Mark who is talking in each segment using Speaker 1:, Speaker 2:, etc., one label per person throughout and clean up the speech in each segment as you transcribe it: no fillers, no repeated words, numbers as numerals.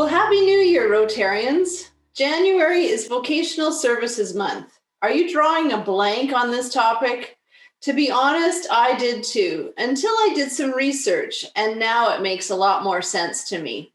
Speaker 1: Well, Happy New Year, Rotarians. January is Vocational Services Month. Are you drawing a blank on this topic? To be honest, I did too, until I did some research, and now it makes a lot more sense to me.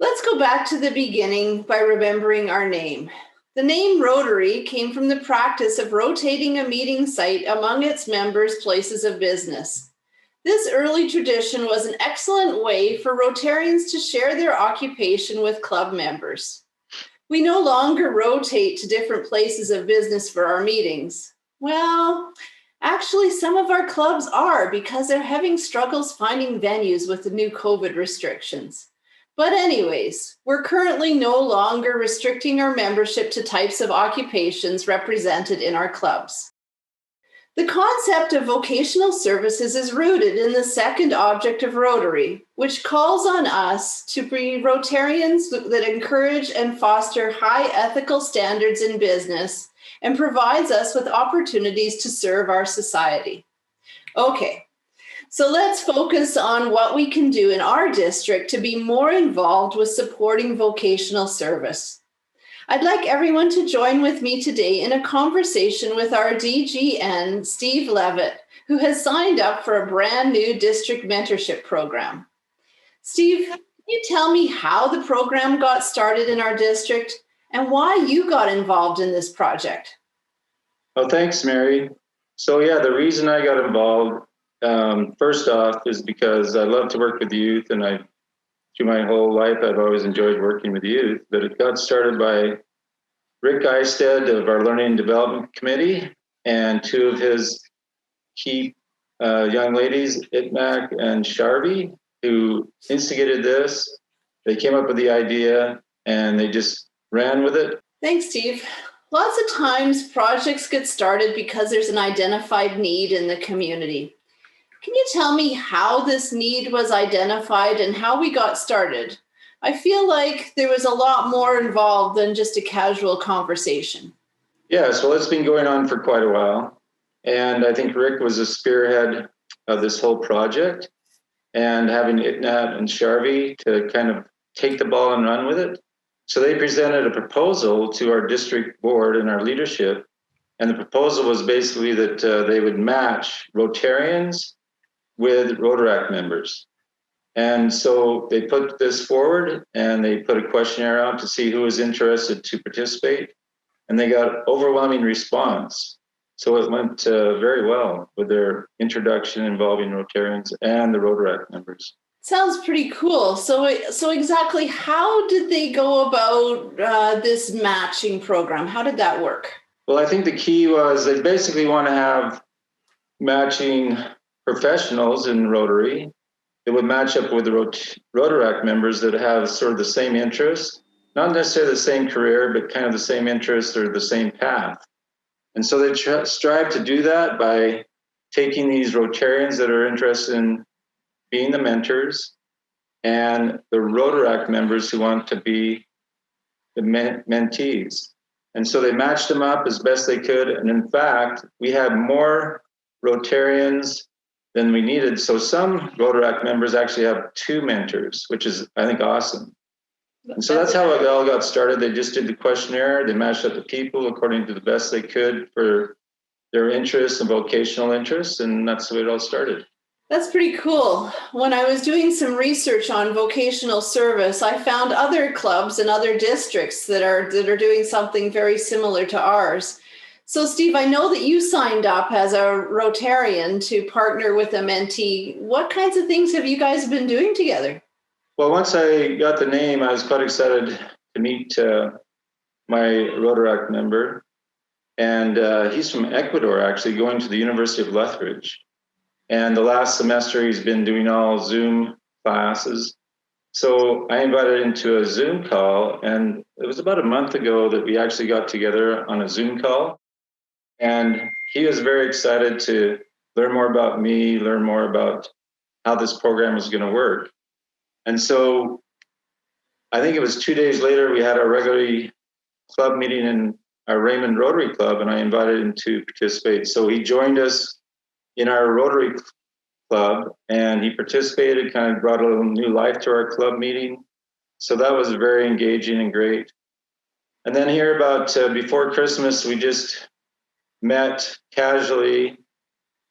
Speaker 1: Let's go back to the beginning by remembering our name. The name Rotary came from the practice of rotating a meeting site among its members' places of business. This early tradition was an excellent way for Rotarians to share their occupation with club members. We no longer rotate to different places of business for our meetings. Well, actually, some of our clubs are because they're having struggles finding venues with the new COVID restrictions. But anyways, we're currently no longer restricting our membership to types of occupations represented in our clubs. The concept of vocational services is rooted in the second object of Rotary, which calls on us to be Rotarians that encourage and foster high ethical standards in business and provides us with opportunities to serve our society. Okay, so let's focus on what we can do in our district to be more involved with supporting vocational service. I'd like everyone to join with me today in a conversation with our DGN, Steve Levitt, who has signed up for a brand new district mentorship program. Steve, can you tell me how the program got started in our district and why you got involved in this project?
Speaker 2: Oh, thanks, Mary. So the reason I got involved, first off, is because I love to work with youth, and through my whole life, I've always enjoyed working with youth, but it got started by Rick Eisted of our Learning and Development Committee and two of his key young ladies, Itmak and Sharvi, who instigated this. They came up with the idea and they just ran with it.
Speaker 1: Thanks, Steve. Lots of times projects get started because there's an identified need in the community. Can you tell me how this need was identified and how we got started? I feel like there was a lot more involved than just a casual conversation.
Speaker 2: Yes, well, it's been going on for quite a while. And I think Rick was a spearhead of this whole project, and having Itnat and Sharvi to kind of take the ball and run with it. So they presented a proposal to our district board and our leadership. And the proposal was basically that they would match Rotarians with Rotaract members. And so they put this forward and they put a questionnaire out to see who was interested to participate. And they got overwhelming response. So it went very well with their introduction involving Rotarians and the Rotaract members.
Speaker 1: Sounds pretty cool. So exactly how did they go about this matching program? How did that work?
Speaker 2: Well, I think the key was they basically want to have matching professionals in Rotary. It would match up with the Rotaract members that have sort of the same interests, not necessarily the same career, but kind of the same interests or the same path. And so they strive to do that by taking these Rotarians that are interested in being the mentors and the Rotaract members who want to be the mentees. And so they matched them up as best they could. And in fact, we had more Rotarians than we needed. So some Rotaract members actually have two mentors, which is, I think, awesome. And so that's how it all got started. They just did the questionnaire. They matched up the people according to the best they could for their interests and vocational interests. And that's the way it all started.
Speaker 1: That's pretty cool. When I was doing some research on vocational service, I found other clubs and other districts that are doing something very similar to ours. So, Steve, I know that you signed up as a Rotarian to partner with a mentee. What kinds of things have you guys been doing together?
Speaker 2: Well, once I got the name, I was quite excited to meet my Rotaract member. And he's from Ecuador, actually, going to the University of Lethbridge. And the last semester, he's been doing all Zoom classes. So I invited him to a Zoom call. And it was about a month ago that we actually got together on a Zoom call. And he was very excited to learn more about me, learn more about how this program is going to work. And so I think it was 2 days later, we had our regular club meeting in our Raymond Rotary Club, and I invited him to participate. So he joined us in our Rotary Club, and he participated, kind of brought a little new life to our club meeting. So that was very engaging and great. And then here about before Christmas, we just met casually.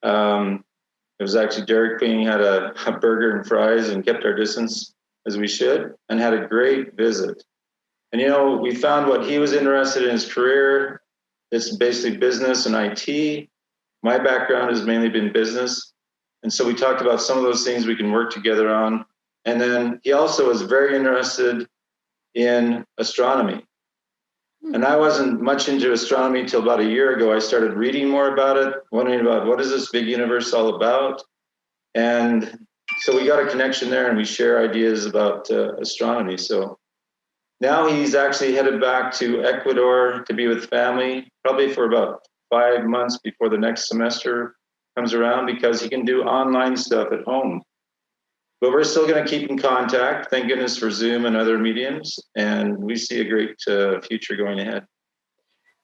Speaker 2: It was actually Derek Queen had a burger and fries and kept our distance as we should, and had a great visit. And we found what he was interested in his career. It's basically business and IT. My background has mainly been business. And so we talked about some of those things we can work together on. And then he also was very interested in astronomy. And I wasn't much into astronomy until about a year ago. I started reading more about it, wondering about what is this big universe all about. And so we got a connection there, and we share ideas about astronomy. So now he's actually headed back to Ecuador to be with family, probably for about 5 months before the next semester comes around, because he can do online stuff at home. But we're still going to keep in contact. Thank goodness for Zoom and other mediums. And we see a great future going ahead.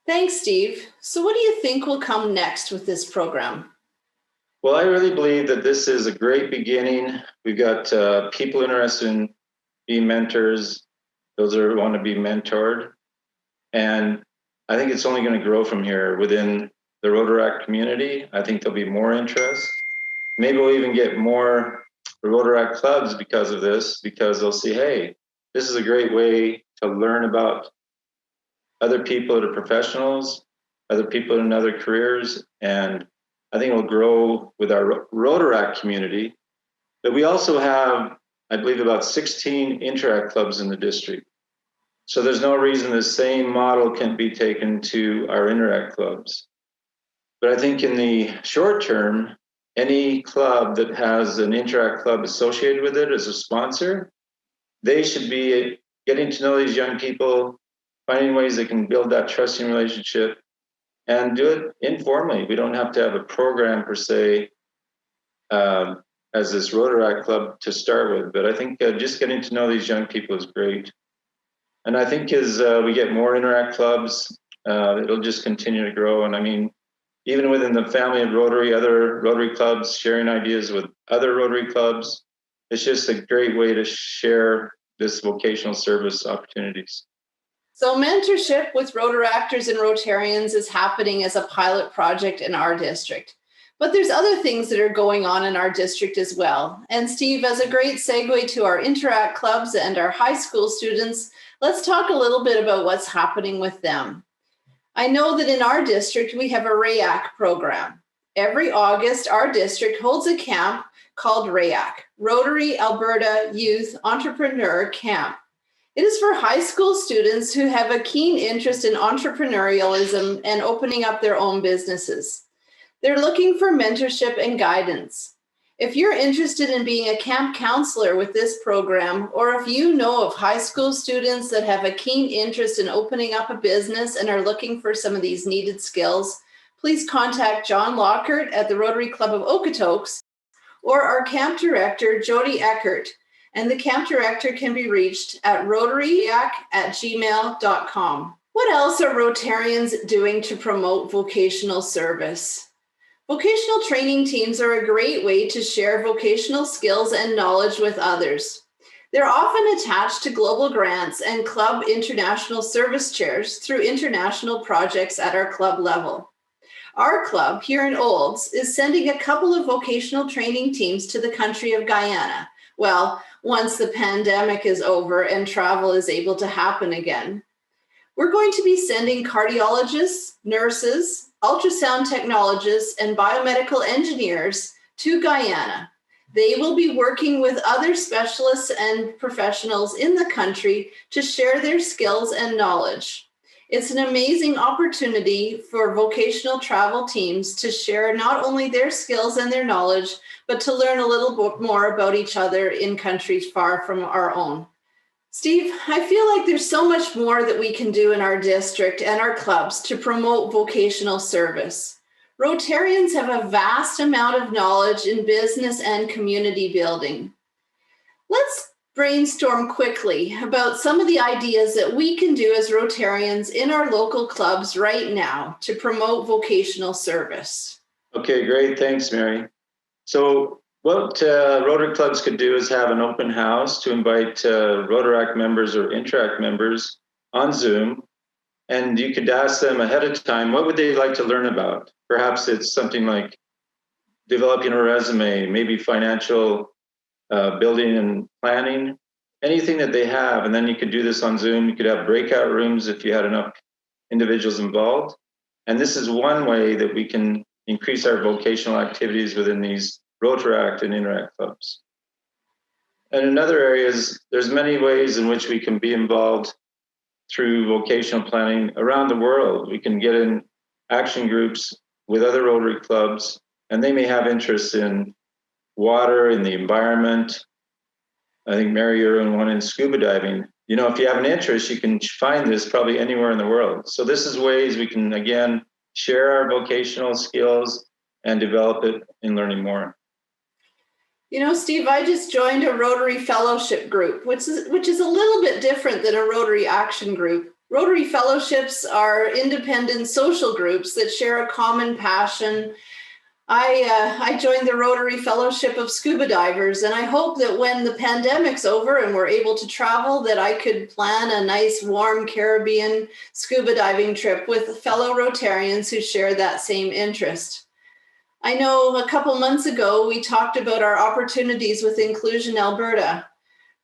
Speaker 1: Thanks, Steve. So what do you think will come next with this program?
Speaker 2: Well, I really believe that this is a great beginning. We've got people interested in being mentors, those who want to be mentored. And I think it's only going to grow from here within the Rotaract community. I think there'll be more interest. Maybe we'll even get more Rotaract clubs because of this, because they'll see, hey, this is a great way to learn about other people that are professionals, other people in other careers, and I think it'll grow with our Rotaract community. But we also have, I believe, about 16 Interact clubs in the district. So there's no reason the same model can't be taken to our Interact clubs. But I think in the short term, any club that has an Interact club associated with it as a sponsor, they should be getting to know these young people, finding ways they can build that trusting relationship, and do it informally. We don't have to have a program per se as this Rotaract club to start with. But I think just getting to know these young people is great. And I think as we get more Interact clubs, it'll just continue to grow. And I mean, even within the family of Rotary, other Rotary clubs, sharing ideas with other Rotary clubs, it's just a great way to share this vocational service opportunities.
Speaker 1: So mentorship with Rotaractors and Rotarians is happening as a pilot project in our district. But there's other things that are going on in our district as well. And Steve, as a great segue to our Interact clubs and our high school students, let's talk a little bit about what's happening with them. I know that in our district, we have a RAYAC program. Every August, our district holds a camp called RAYAC, Rotary Alberta Youth Entrepreneur Camp. It is for high school students who have a keen interest in entrepreneurialism and opening up their own businesses. They're looking for mentorship and guidance. If you're interested in being a camp counselor with this program, or if you know of high school students that have a keen interest in opening up a business and are looking for some of these needed skills, please contact John Lockhart at the Rotary Club of Okotoks or our camp director, Jody Eckert. And the camp director can be reached at rotaryac@gmail.com. What else are Rotarians doing to promote vocational service? Vocational training teams are a great way to share vocational skills and knowledge with others. They're often attached to global grants and club international service chairs through international projects at our club level. Our club here in Olds is sending a couple of vocational training teams to the country of Guyana. Well, once the pandemic is over and travel is able to happen again. We're going to be sending cardiologists, nurses, ultrasound technologists, and biomedical engineers to Guyana. They will be working with other specialists and professionals in the country to share their skills and knowledge. It's an amazing opportunity for vocational travel teams to share not only their skills and their knowledge, but to learn a little bit more about each other in countries far from our own. Steve, I feel like there's so much more that we can do in our district and our clubs to promote vocational service. Rotarians have a vast amount of knowledge in business and community building. Let's brainstorm quickly about some of the ideas that we can do as Rotarians in our local clubs right now to promote vocational service.
Speaker 2: Okay, great. Thanks, Mary. So What Rotary clubs could do is have an open house to invite Rotaract members or Interact members on Zoom, and you could ask them ahead of time, what would they like to learn about? Perhaps it's something like developing a resume, maybe financial building and planning, anything that they have. And then you could do this on Zoom. You could have breakout rooms if you had enough individuals involved. And this is one way that we can increase our vocational activities within these Rotaract and Interact clubs. And in other areas, there's many ways in which we can be involved through vocational planning around the world. We can get in action groups with other Rotary clubs, and they may have interests in water, in the environment. I think Mary, you're in one in scuba diving. You know, if you have an interest, you can find this probably anywhere in the world. So this is ways we can, again, share our vocational skills and develop it in learning more.
Speaker 1: You know, Steve, I just joined a Rotary Fellowship group, which is a little bit different than a Rotary Action group. Rotary Fellowships are independent social groups that share a common passion. I joined the Rotary Fellowship of Scuba Divers, and I hope that when the pandemic's over and we're able to travel, that I could plan a nice, warm Caribbean scuba diving trip with fellow Rotarians who share that same interest. I know a couple months ago, we talked about our opportunities with Inclusion Alberta.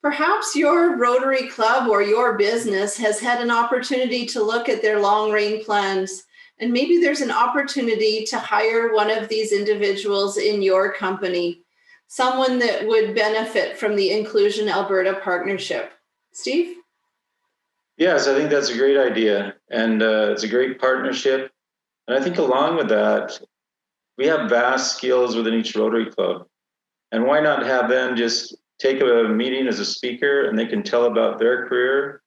Speaker 1: Perhaps your Rotary Club or your business has had an opportunity to look at their long-range plans, and maybe there's an opportunity to hire one of these individuals in your company, someone that would benefit from the Inclusion Alberta partnership. Steve?
Speaker 2: Yes, I think that's a great idea, and it's a great partnership. And I think along with that, we have vast skills within each Rotary Club. And why not have them just take a meeting as a speaker and they can tell about their career?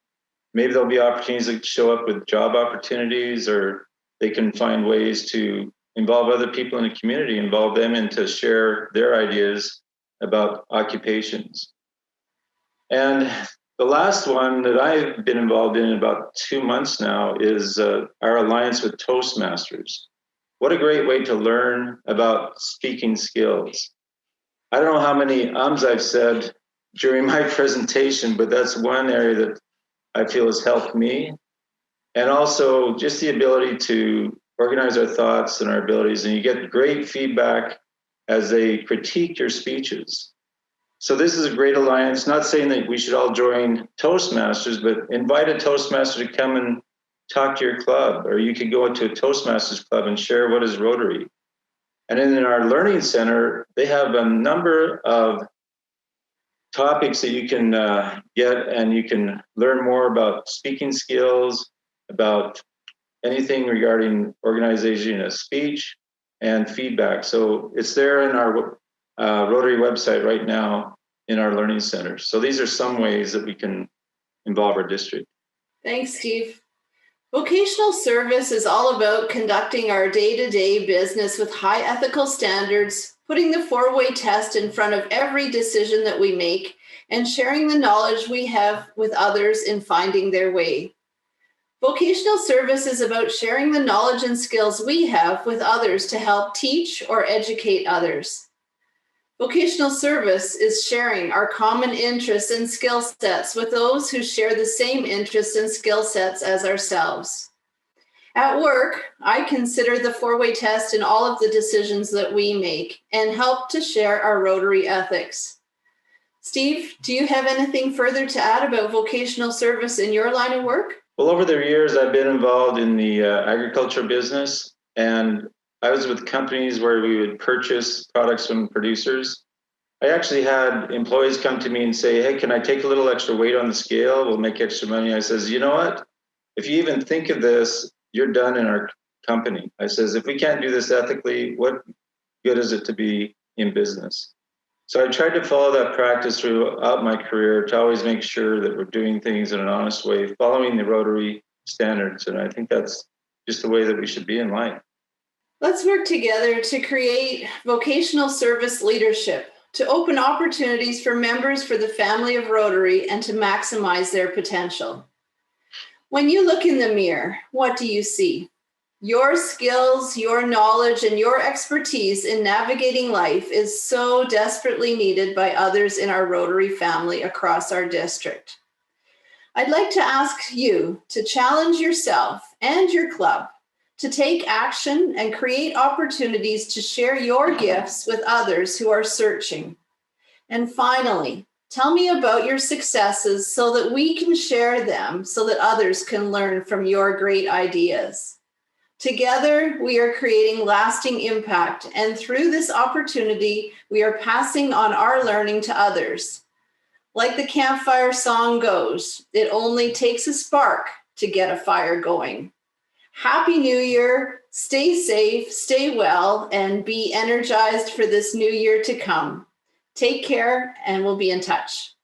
Speaker 2: Maybe there'll be opportunities to show up with job opportunities, or they can find ways to involve other people in the community, involve them and to share their ideas about occupations. And the last one that I've been involved in about 2 months now is our alliance with Toastmasters. What a great way to learn about speaking skills. I don't know how many I've said during my presentation, but that's one area that I feel has helped me. And also just the ability to organize our thoughts and our abilities, and you get great feedback as they critique your speeches. So this is a great alliance, not saying that we should all join Toastmasters, but invite a Toastmaster to come and talk to your club, or you could go into a Toastmasters club and share what is Rotary. And then in our Learning Center, they have a number of topics that you can get, and you can learn more about speaking skills, about anything regarding organization of speech and feedback. So it's there in our Rotary website right now in our Learning Center. So these are some ways that we can involve our district.
Speaker 1: Thanks, Steve. Vocational service is all about conducting our day-to-day business with high ethical standards, putting the four-way test in front of every decision that we make, and sharing the knowledge we have with others in finding their way. Vocational service is about sharing the knowledge and skills we have with others to help teach or educate others. Vocational service is sharing our common interests and skill sets with those who share the same interests and skill sets as ourselves. At work, I consider the four-way test in all of the decisions that we make and help to share our Rotary ethics. Steve, do you have anything further to add about vocational service in your line of work?
Speaker 2: Well, over the years, I've been involved in the agriculture business, and I was with companies where we would purchase products from producers. I actually had employees come to me and say, hey, can I take a little extra weight on the scale? We'll make extra money. I says, you know what? If you even think of this, you're done in our company. I says, if we can't do this ethically, what good is it to be in business? So I tried to follow that practice throughout my career to always make sure that we're doing things in an honest way, following the Rotary standards. And I think that's just the way that we should be in life.
Speaker 1: Let's work together to create vocational service leadership, to open opportunities for members for the family of Rotary and to maximize their potential. When you look in the mirror, what do you see? Your skills, your knowledge, and your expertise in navigating life is so desperately needed by others in our Rotary family across our district. I'd like to ask you to challenge yourself and your club to take action and create opportunities to share your gifts with others who are searching. And finally, tell me about your successes so that we can share them so that others can learn from your great ideas. Together, we are creating lasting impact, and through this opportunity, we are passing on our learning to others. Like the campfire song goes, it only takes a spark to get a fire going. Happy New Year, stay safe, stay well, and be energized for this new year to come. Take care, and we'll be in touch.